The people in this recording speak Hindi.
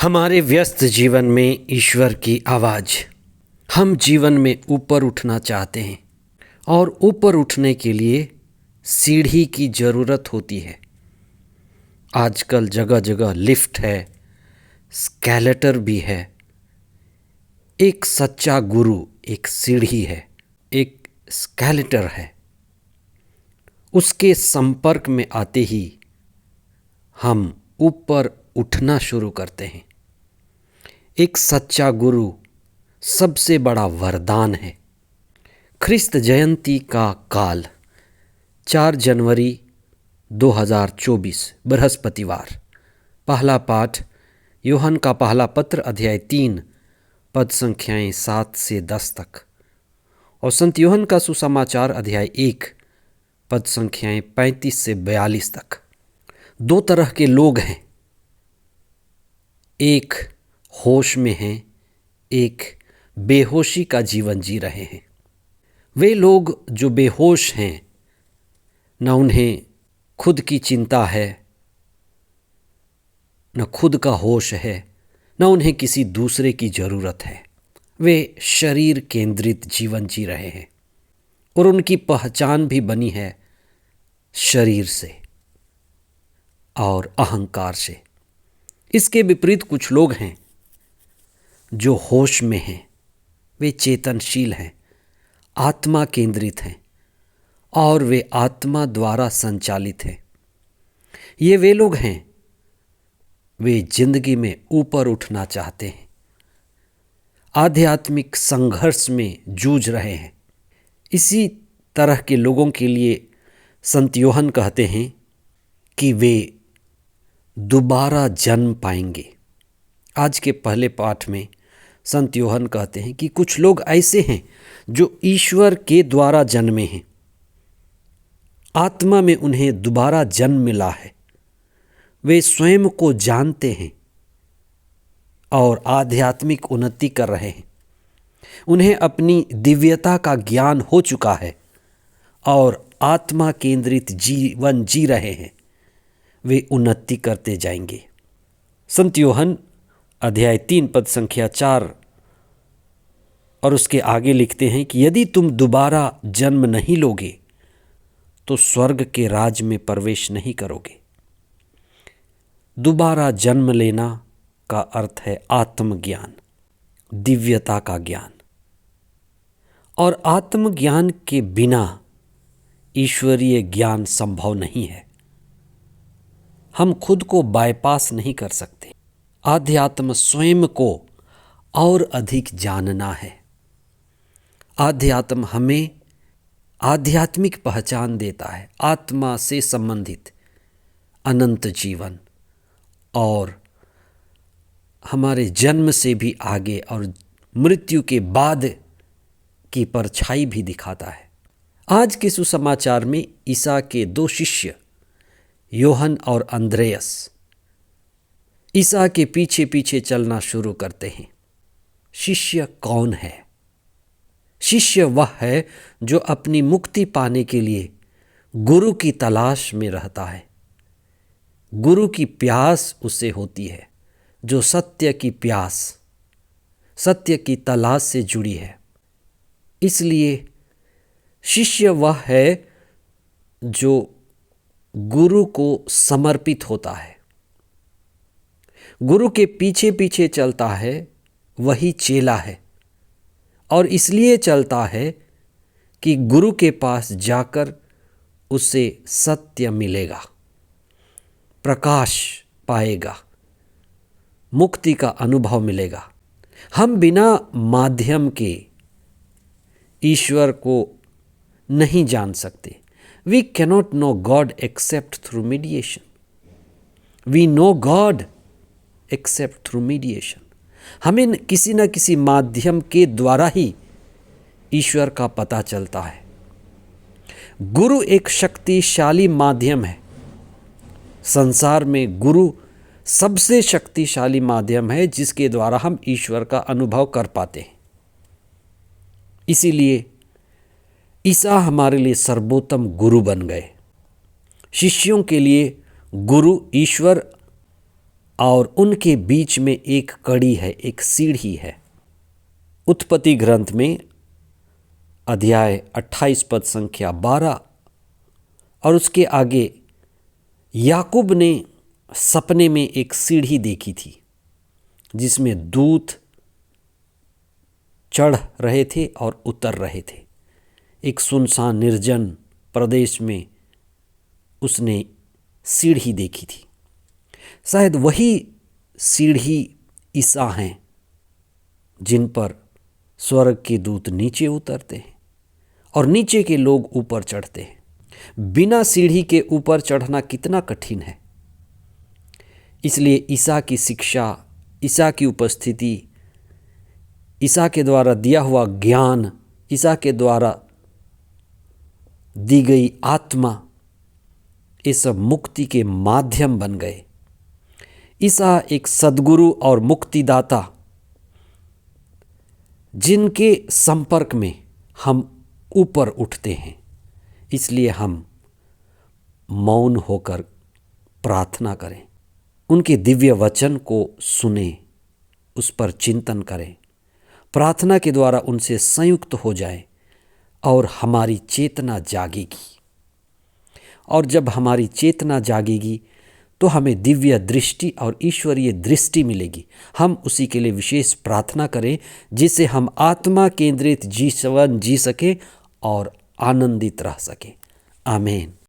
हमारे व्यस्त जीवन में ईश्वर की आवाज़। हम जीवन में ऊपर उठना चाहते हैं और ऊपर उठने के लिए सीढ़ी की ज़रूरत होती है। आजकल जगह जगह लिफ्ट है, स्केलेटर भी है। एक सच्चा गुरु एक सीढ़ी है, एक स्केलेटर है। उसके संपर्क में आते ही हम ऊपर उठना शुरू करते हैं। एक सच्चा गुरु सबसे बड़ा वरदान है। ख्रिस्त जयंती का काल 4 जनवरी 2024 बृहस्पतिवार। पहला पाठ यूहन्ना का पहला पत्र अध्याय 3 पद संख्याएं 7 से 10 तक और संत यूहन्ना का सुसमाचार अध्याय 1 पद संख्याएं 35 से 42 तक। दो तरह के लोग हैं, एक होश में हैं, एक बेहोशी का जीवन जी रहे हैं। वे लोग जो बेहोश हैं, न उन्हें खुद की चिंता है, न खुद का होश है, न उन्हें किसी दूसरे की ज़रूरत है। वे शरीर केंद्रित जीवन जी रहे हैं और उनकी पहचान भी बनी है शरीर से और अहंकार से। इसके विपरीत कुछ लोग हैं जो होश में हैं, वे चेतनशील हैं, आत्मा केंद्रित हैं और वे आत्मा द्वारा संचालित हैं। ये वे लोग हैं, वे जिंदगी में ऊपर उठना चाहते हैं, आध्यात्मिक संघर्ष में जूझ रहे हैं। इसी तरह के लोगों के लिए संत यूहन्ना कहते हैं कि वे दोबारा जन्म पाएंगे। आज के पहले पाठ में संत यूहन्ना कहते हैं कि कुछ लोग ऐसे हैं जो ईश्वर के द्वारा जन्मे हैं, आत्मा में उन्हें दोबारा जन्म मिला है। वे स्वयं को जानते हैं और आध्यात्मिक उन्नति कर रहे हैं। उन्हें अपनी दिव्यता का ज्ञान हो चुका है और आत्मा केंद्रित जीवन जी रहे हैं। वे उन्नति करते जाएंगे। संत यूहन्ना अध्याय 3 पद संख्या 4 और उसके आगे लिखते हैं कि यदि तुम दोबारा जन्म नहीं लोगे तो स्वर्ग के राज में प्रवेश नहीं करोगे। दोबारा जन्म लेना का अर्थ है आत्मज्ञान, दिव्यता का ज्ञान। और आत्मज्ञान के बिना ईश्वरीय ज्ञान संभव नहीं है। हम खुद को बाईपास नहीं कर सकते। आध्यात्म स्वयं को और अधिक जानना है। आध्यात्म हमें आध्यात्मिक पहचान देता है, आत्मा से संबंधित अनंत जीवन और हमारे जन्म से भी आगे और मृत्यु के बाद की परछाई भी दिखाता है। आज के सुसमाचार में ईसा के 2 शिष्य यूहन्ना और अंद्रयास ईसा के पीछे पीछे चलना शुरू करते हैं। शिष्य कौन है? शिष्य वह है जो अपनी मुक्ति पाने के लिए गुरु की तलाश में रहता है। गुरु की प्यास उसे होती है, जो सत्य की प्यास, सत्य की तलाश से जुड़ी है। इसलिए शिष्य वह है जो गुरु को समर्पित होता है, गुरु के पीछे पीछे चलता है, वही चेला है। और इसलिए चलता है कि गुरु के पास जाकर उसे सत्य मिलेगा, प्रकाश पाएगा, मुक्ति का अनुभव मिलेगा। हम बिना माध्यम के ईश्वर को नहीं जान सकते। We cannot know God except through mediation. We know God except through mediation. हमें किसी न किसी माध्यम के द्वारा ही ईश्वर का पता चलता है। गुरु एक शक्तिशाली माध्यम है। संसार में गुरु सबसे शक्तिशाली माध्यम है जिसके द्वारा हम ईश्वर का अनुभव कर पाते हैं। इसीलिए ईसा हमारे लिए सर्वोत्तम गुरु बन गए। शिष्यों के लिए गुरु ईश्वर और उनके बीच में एक कड़ी है, एक सीढ़ी है। उत्पत्ति ग्रंथ में अध्याय 28 पद संख्या 12 और उसके आगे याकूब ने सपने में एक सीढ़ी देखी थी जिसमें दूत चढ़ रहे थे और उतर रहे थे। एक सुनसान निर्जन प्रदेश में उसने सीढ़ी देखी थी। शायद वही सीढ़ी ईसा हैं जिन पर स्वर्ग के दूत नीचे उतरते हैं और नीचे के लोग ऊपर चढ़ते हैं। बिना सीढ़ी के ऊपर चढ़ना कितना कठिन है। इसलिए ईसा की शिक्षा, ईसा की उपस्थिति, ईसा के द्वारा दिया हुआ ज्ञान, ईसा के द्वारा दी गई आत्मा, ये सब मुक्ति के माध्यम बन गए। ईसा एक सद्गुरु और मुक्तिदाता जिनके संपर्क में हम ऊपर उठते हैं। इसलिए हम मौन होकर प्रार्थना करें, उनके दिव्य वचन को सुने, उस पर चिंतन करें, प्रार्थना के द्वारा उनसे संयुक्त हो जाए और हमारी चेतना जागेगी। और जब हमारी चेतना जागेगी तो हमें दिव्य दृष्टि और ईश्वरीय दृष्टि मिलेगी। हम उसी के लिए विशेष प्रार्थना करें जिससे हम आत्मा केंद्रित जीवन जी सके और आनंदित रह सके। आमीन।